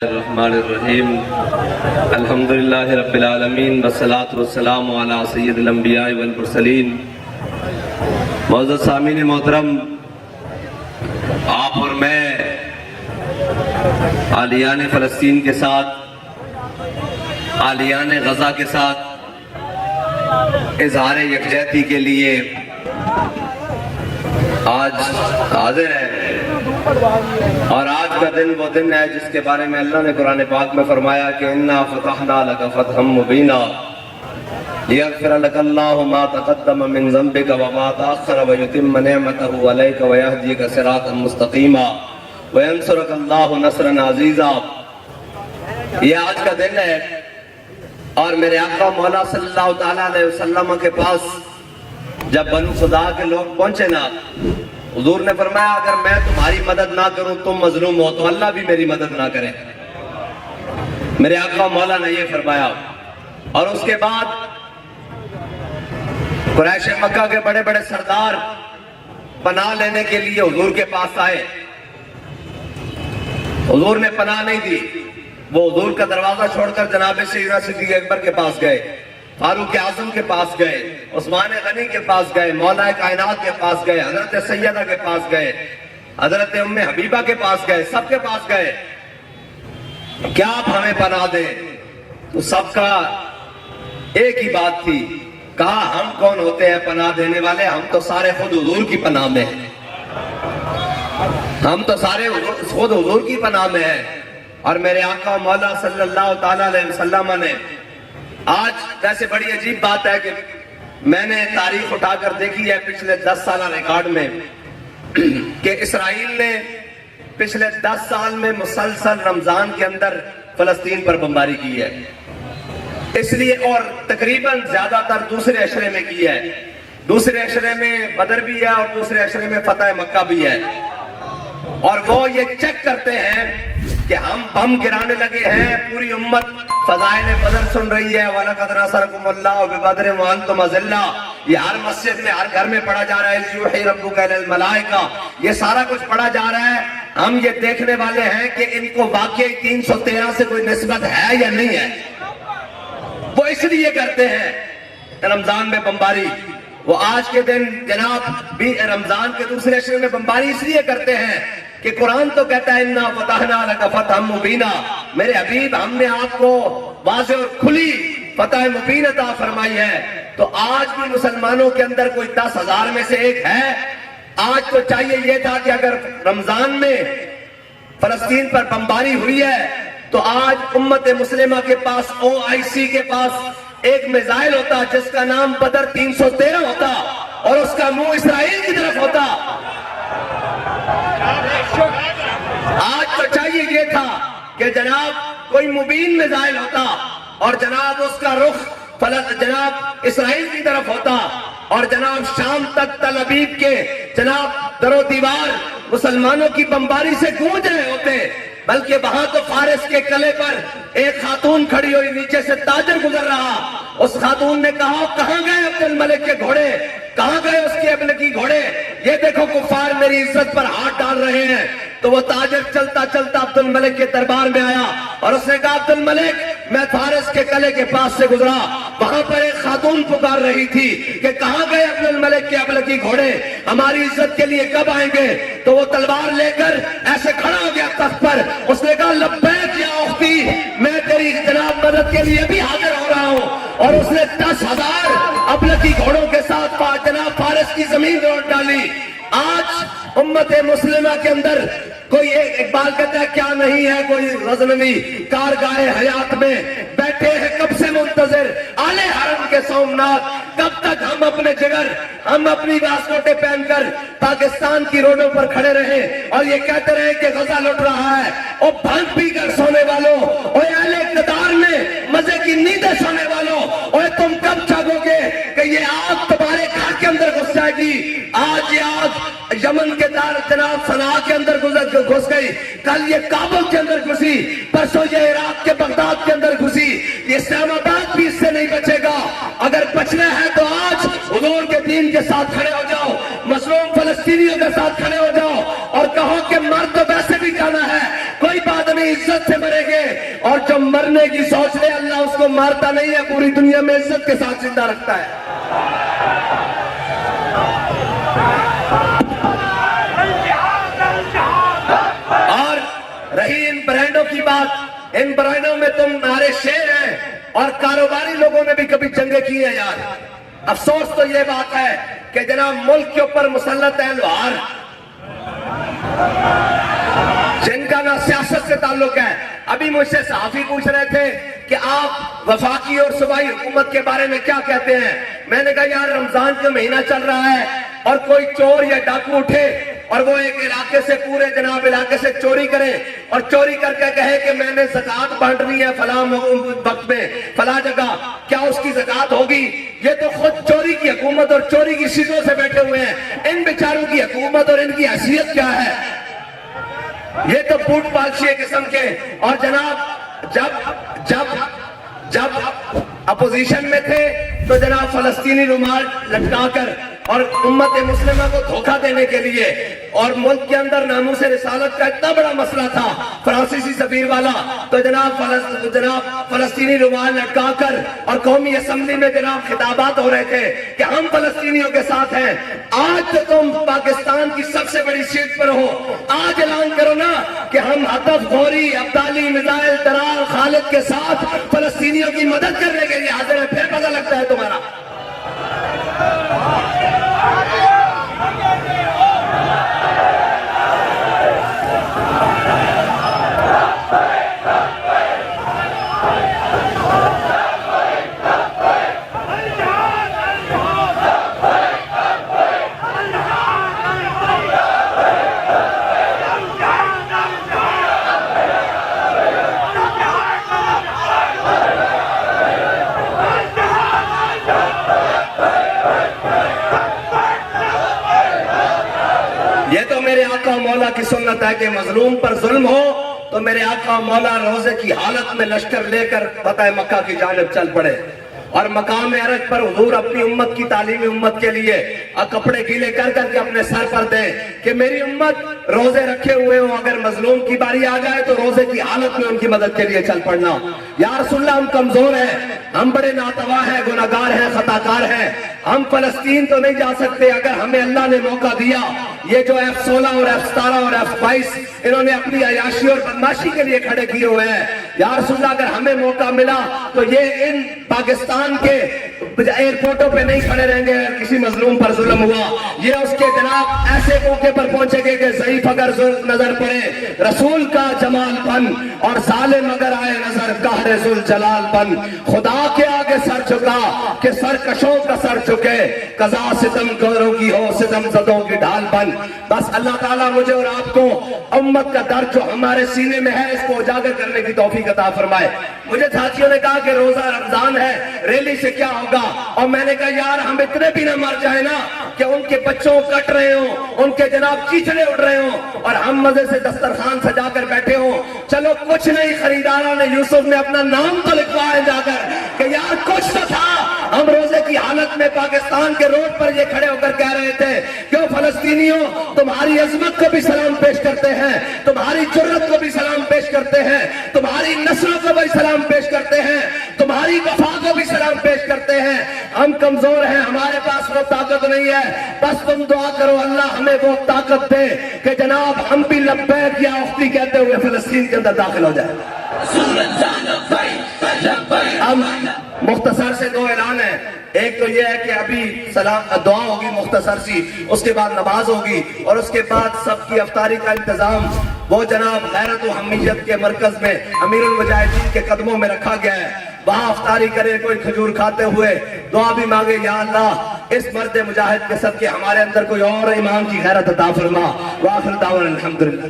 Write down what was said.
الرحمن الرحیم الحمدللہ رب العالمین والصلاة والسلام علی سید الانبیاء والمرسلین۔ معزز سامعین محترم، آپ اور میں عالیان فلسطین کے ساتھ، عالیان غزہ کے ساتھ اظہار یکجہتی کے لیے آج حاضر ہیں، اور آج کا دن وہ دن ہے جس کے بارے میں اللہ نے قرآن پاک میں فرمایا کہ اِنَّا فَتَحْنَا لَكَ فَتْحًا مُبِينًا لِيَغْفِرَ لَكَ اللَّهُ مَا تَقَدَّمَ مِن ذَنبِكَ وَمَا تَأَخَّرَ وَيُتِمَّ نِعْمَتَهُ عَلَيْكَ وَيَهْدِيكَ صِرَاطًا مُسْتَقِيمًا وَيَنصُرَكَ اللَّهُ نَصْرًا عَزِيزًا۔ یہ آج کا دن ہے، اور میرے آقا مولا صلی اللہ تعالیٰ علیہ وسلم کے پاس جب بنو خدا کے لوگ پہنچے نا، حضور نے فرمایا اگر میں تمہاری مدد نہ کروں تم مظلوم ہو تو اللہ بھی میری مدد نہ کرے۔ میرے آقا مولا نے یہ فرمایا، اور اس کے بعد قریش مکہ کے بڑے بڑے سردار پناہ لینے کے لیے حضور کے پاس آئے۔ حضور نے پناہ نہیں دی، وہ حضور کا دروازہ چھوڑ کر جناب سیدنا صدیق اکبر کے پاس گئے، فاروق اعظم کے پاس گئے، عثمان غنی کے پاس گئے، مولا کائنات کے پاس گئے، حضرت سیدہ کے پاس گئے، حضرت ام حبیبہ کے پاس گئے، سب کے پاس گئے، کیا آپ ہمیں پناہ دیں؟ تو سب کا ایک ہی بات تھی، کہا ہم کون ہوتے ہیں پناہ دینے والے، ہم تو سارے خود حضور کی پناہ میں ہیں، ہم تو سارے خود حضور کی پناہ میں ہیں۔ اور میرے آقا مولا صلی اللہ تعالیٰ علیہ وسلم نے آج ویسے بڑی عجیب بات ہے کہ میں نے تاریخ اٹھا کر دیکھی ہے پچھلے 10 سالہ ریکارڈ میں کہ اسرائیل نے پچھلے 10 سال میں مسلسل رمضان کے اندر فلسطین پر بمباری کی ہے، اس لیے، اور تقریباً زیادہ تر دوسرے عشرے میں کی ہے، دوسرے عشرے میں بدر بھی ہے اور دوسرے عشرے میں فتح مکہ بھی ہے، اور وہ یہ چیک کرتے ہیں کہ ہم بم گرانے لگے ہیں، پوری امت فضائل بدر سن رہی ہے، وَلَقَدْ نَصَرَكُمُ اللَّهُ بِبَدْرٍ وَأَنْتُمْ أَذِلَّةٌ، یہ ہر مسجد میں ہر گھر میں پڑھا جا رہا ہے، يُوحِي رَبُّكَ إِلَى الْمَلَائِكَةِ، یہ سارا کچھ پڑھا جا رہا ہے۔ ہم یہ دیکھنے والے ہیں کہ ان کو واقعی 313 سے کوئی نسبت ہے یا نہیں ہے۔ وہ اس لیے کرتے ہیں رمضان میں بمباری، وہ آج کے دن جناب بھی رمضان کے دوسرے عشرے میں بمباری اس لیے کرتے ہیں کہ قرآن تو کہتا ہے اِنَّا فَتَحْنَا لَكَ فَتْحًا مُبِينًا، میرے حبیب ہم نے آپ کو واضح اور کھلی فتح مبین عطا فرمائی ہے۔ تو آج بھی مسلمانوں کے اندر کوئی 10,000 میں سے ایک ہے، آج تو چاہیے یہ تھا کہ اگر رمضان میں فلسطین پر بمباری ہوئی ہے تو آج امت مسلمہ کے پاس OIC کے پاس ایک میزائل ہوتا جس کا نام بدر 313 ہوتا، اور اس کا منہ اسرائیل کی طرف ہوتا۔ آج تو چاہیے یہ تھا کہ جناب کوئی مبین میزائل ہوتا اور جناب اس کا رخ جناب اسرائیل کی طرف ہوتا، اور جناب شام تک تل ابیب کے جناب در و دیوار مسلمانوں کی بمباری سے گونج رہے ہوتے، بلکہ وہاں تو فارس کے قلعے پر ایک خاتون کھڑی ہوئی، نیچے سے تاجر گزر رہا، اس خاتون نے کہا کہاں گئے عبد الملک کے گھوڑے، کہاں گئے اس کے ابلکی گھوڑے، یہ دیکھو کفار میری عزت پر ہاتھ ڈال رہے ہیں۔ تو وہ تاجر چلتا چلتا عبد الملک کے دربار میں آیا اور اس نے کہا عبد الملک میں فارس کے قلعے کے پاس سے گزرا، وہاں پر ایک خاتون پکار رہی تھی کہ کہاں گئے عبد الملک کے ابلکی گھوڑے، ہماری عزت کے لیے کب آئیں گے؟ تو وہ تلوار لے کر ایسے کھڑا ہو گیا تخت پر، اس نے کہا لبیک یا اختی، میں تیری جناب مدد کے لیے بھی حاضر ہو رہا ہوں، اور اس نے 10,000 ابلکی گھوڑوں کے ساتھ جناب فارس کی زمین روٹ ڈالی۔ آج امت مسلمہ کے اندر کوئی اقبال کہتا ہے کیا نہیں ہے کوئی غزنوی کارگاہ حیات میں، بیٹھے ہیں کب سے منتظر آلے حرم کے سومنات، کب تک ہم اپنے جگر ہم اپنی واسکوٹے پہن کر پاکستان کی روڈوں پر کھڑے رہے اور یہ کہتے رہے کہ غزہ لٹ رہا ہے۔ اور بھنگ پی کر سونے والوں، اور اہل اقتدار میں مزے کی نیندیں سونے والوں، اور تم کب جاگو گے کہ یہ آگ تمہارے گھر کے اندر گھس جائے گی؟ آج یہ آگ یمن کے دار جناب صنعاء کے اندر گھس گئی، کل یہ کابل کے اندر گھسی، پرسوں یہ عراق کے بغداد کے اندر گھسی، یہ اسلام آباد بھی اس سے نہیں بچے گا۔ اگر بچنا ہے تو آج حضور کے دین کے ساتھ کھڑے ہو جاؤ، مظلوم فلسطینیوں کے ساتھ کھڑے ہو جاؤ اور کہو کہ مر تو ویسے بھی جانا ہے، کوئی بات نہیں، عزت عزت سے مریں گے، اور جو مرنے کی سوچ لے اللہ اس کو مارتا نہیں ہے، پوری دنیا میں عزت کے ساتھ زندہ رکھتا ہے۔ اور رہی ان برانڈوں کی بات، ان برانڈوں میں تمہارے شیر ہیں، اور کاروباری لوگوں نے بھی کبھی جنگیں کی ہیں یار۔ افسوس تو یہ بات ہے کہ جناب ملک کے اوپر مسلط ہیں لوہار، جن کا نہ سیاست سے تعلق ہے۔ ابھی مجھ سے صحافی پوچھ رہے تھے کہ آپ وفاقی اور صوبائی حکومت کے بارے میں کیا کہتے ہیں؟ میں نے کہا یار رمضان کا مہینہ چل رہا ہے اور کوئی چور یا ڈاکو اٹھے اور وہ ایک علاقے سے پورے جناب علاقے سے چوری کرے اور چوری کر کے کہے کہ میں نے زکوٰۃ بانٹنی ہے فلاں وقت میں فلاں جگہ، کیا اس کی زکوٰۃ ہوگی؟ یہ تو خود چوری کی حکومت اور چوری کی سیٹوں سے بیٹھے ہوئے ہیں۔ ان بیچاروں کی حکومت اور ان کی حیثیت کیا ہے؟ یہ تو بوٹ پالشی قسم کے۔ اور جناب جب اپوزیشن میں تھے تو جناب فلسطینی رومال لٹکا کر اور امت مسلمہ کو دھوکہ دینے کے لیے، اور ملک کے اندر ناموس رسالت کا اتنا بڑا مسئلہ تھا فرانسیسی سفیر والا، تو جناب فلسطینی رومال لٹکا کر اور قومی اسمبلی میں جناب خطابات ہو رہے تھے کہ ہم فلسطینیوں کے ساتھ ہیں۔ آج تو تم پاکستان کی سب سے بڑی سیٹ پر ہو، آج اعلان کرو نا کہ ہم ہدف غوری عبدالی میزائل درار خالد کے ساتھ فلسطینیوں کی مدد کرنے کے لیے حاضر ہے، پھر پتہ لگتا ہے تمہارا۔ یہ تو میرے آقا مولا کی سنت ہے کہ مظلوم پر ظلم ہو تو میرے آقا مولا روزے کی حالت میں لشکر لے کر فتح مکہ کی جانب چل پڑے، اور مقام عرج پر حضور اپنی امت کی تعلیمی امت کے لیے کپڑے گیلے کر کر کے اپنے سر پر دیں کہ میری امت روزے رکھے ہوئے ہوں، اگر مظلوم کی باری آ جائے تو روزے کی حالت میں ان کی مدد کے لیے چل پڑنا۔ یا رسول اللہ ہم کمزور ہیں، ہم بڑے ناتواں ہیں، گناہگار ہیں، خطاکار ہیں، ہم فلسطین تو نہیں جا سکتے۔ اگر ہمیں اللہ نے موقع دیا، یہ جو F-16 اور F-17 اور F-22 انہوں نے اپنی عیاشی اور بدماشی کے لیے کھڑے کیے ہوئے ہیں، یا رسول اللہ اگر ہمیں موقع ملا تو یہ ان پاکستان کے ایئرپورٹوں پہ نہیں کھڑے رہیں گے اگر کسی مظلوم پر ظلم ہوا۔ یہ اس کے جناب ایسے موقع پر پہنچے گے کہ ضعیف اگر نظر پڑے رسول کا جمال بن، اور ظالم اگر آئے نظر قہر ذوالجلال بن۔ خدا کے آگے سر جھکا کہ سرکشوں کا سر جھکے، قضا ستم گوروں کی ہو ستم زدوں کی ڈھال بن۔ بس اللہ تعالیٰ مجھے اور آپ کو امت کا درد جو ہمارے سینے میں ہے اس کو اجاگر کرنے کی توفیق عطا فرمائے۔ مجھے ساتھیوں نے کہا کہ روزہ رمضان ہے، ریلی سے کیا ہوگا؟ اور میں نے کہا یار ہم اتنے بھی نہ مر جائیں نا کہ ان کے بچوں کٹ رہے ہوں، ان کے جناب چیچڑے اڑ رہے ہوں اور ہم مزے سے دسترخوان سجا کر بیٹھے ہوں۔ چلو کچھ نہیں، خریداروں نے یوسف نے اپنا نام تو لکھوایا جا کر کہ یار کچھ تو تھا۔ ہم روزے کی حالت میں پاکستان کے روڈ پر یہ کھڑے ہو کر کہہ رہے تھے کیوں فلسطینیوں تمہاری عظمت کو بھی سلام پیش کرتے ہیں، تمہاری جرت کو بھی سلام پیش کرتے ہیں، تمہاری نسلوں کو بھی سلام پیش کرتے ہیں، تمہاری وفا کو بھی سلام پیش کرتے ہیں۔ ہم کمزور ہیں، ہمارے پاس وہ طاقت نہیں ہے، بس تم دعا کرو اللہ ہمیں وہ طاقت دے کہ جناب ہم بھی لبیک یا اختی کہتے ہوئے فلسطین کے اندر داخل ہو جائیں۔ اب مختصر سے دو اعلان ہیں، ایک تو یہ ہے کہ ابھی دعا ہوگی مختصر سی، اس کے بعد نماز ہوگی، اور اس کے بعد سب کی افطاری کا انتظام وہ جناب غیرت و حمیت کے مرکز میں امیر المجاہدین کے قدموں میں رکھا گیا ہے، وہاں افطاری کرے، کوئی کھجور کھاتے ہوئے دعا بھی مانگے یا اللہ اس مرد مجاہد کے صدقے ہمارے اندر کوئی اور ایمان کی غیرت عطا فرما۔ وآخر دعوانا الحمدللہ۔